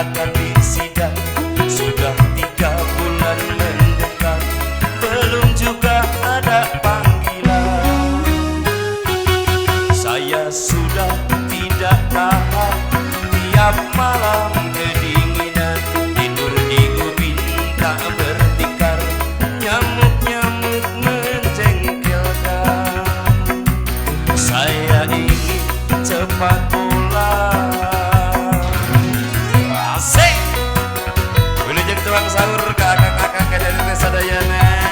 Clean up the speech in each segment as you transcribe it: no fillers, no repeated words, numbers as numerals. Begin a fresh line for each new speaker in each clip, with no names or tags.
akan disidang. Sudah 3 bulan mendekat, belum juga ada panggilan. Saya sudah tidak tahan, tiap malam kedinginan, tidur di ubin tak bertikar, nyamuk-nyamuk menjengkelkan. Saya ingin cepat pulang. Asik. Wilujeng tuang sahur ke akang-akang ke dari sadayana.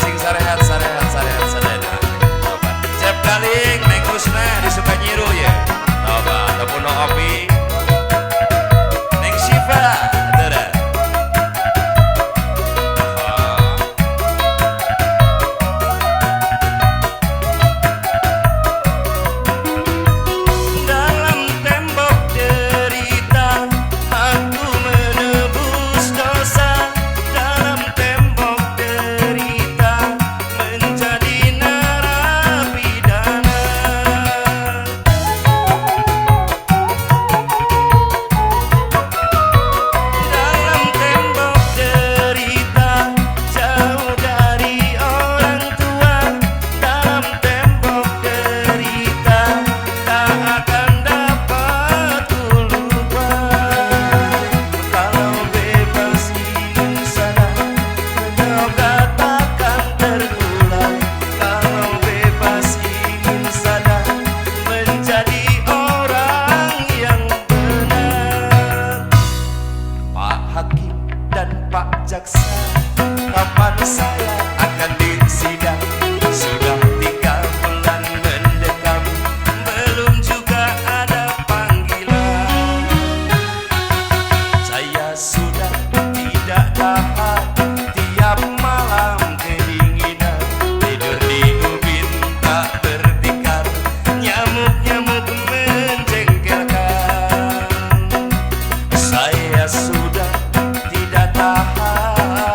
Sing sarehat sarehat sarehat sadayana. Coba Cep Galing Neng Kusna di Sukanyiru ya. Coba ataupun no Opi Neng Syifa ada. Kapan saya akan disidang? Sudah 3 bulan mendekam, belum juga ada panggilan. Saya sudah tidak tahan, tiap malam kedinginan, tidur di ubin tak bertikar, nyamuk-nyamuk menjengkelkan. Saya sudah tidak tahan.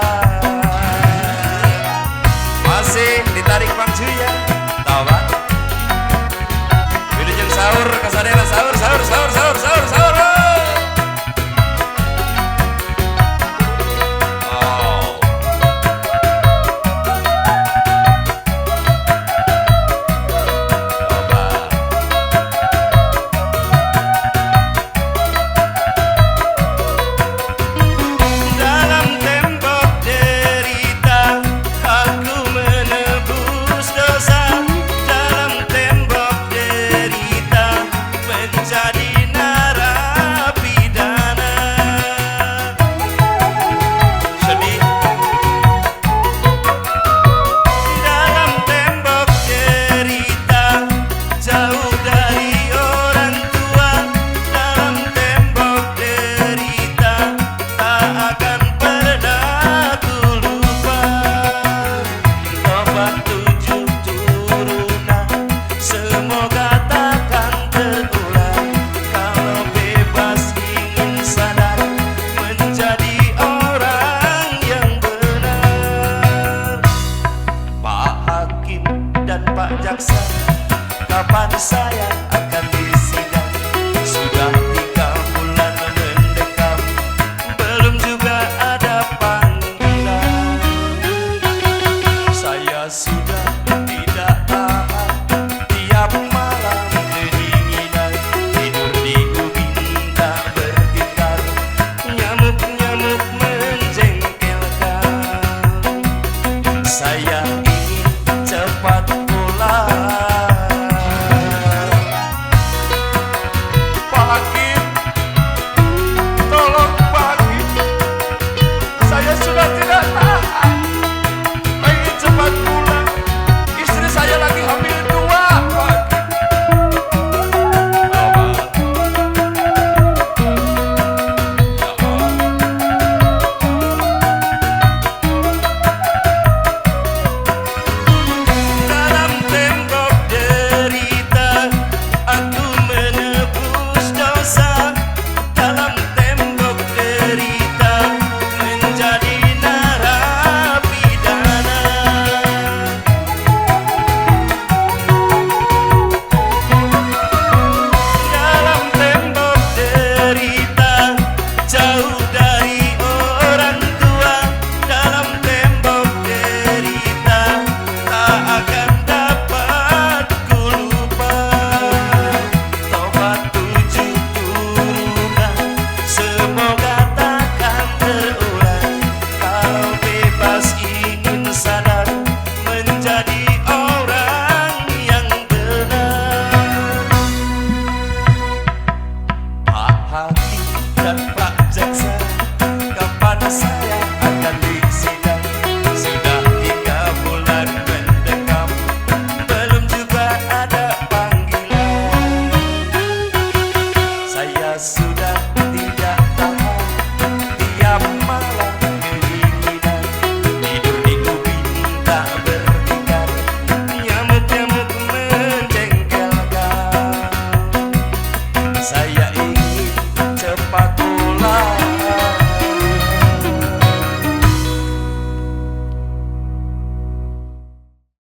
saya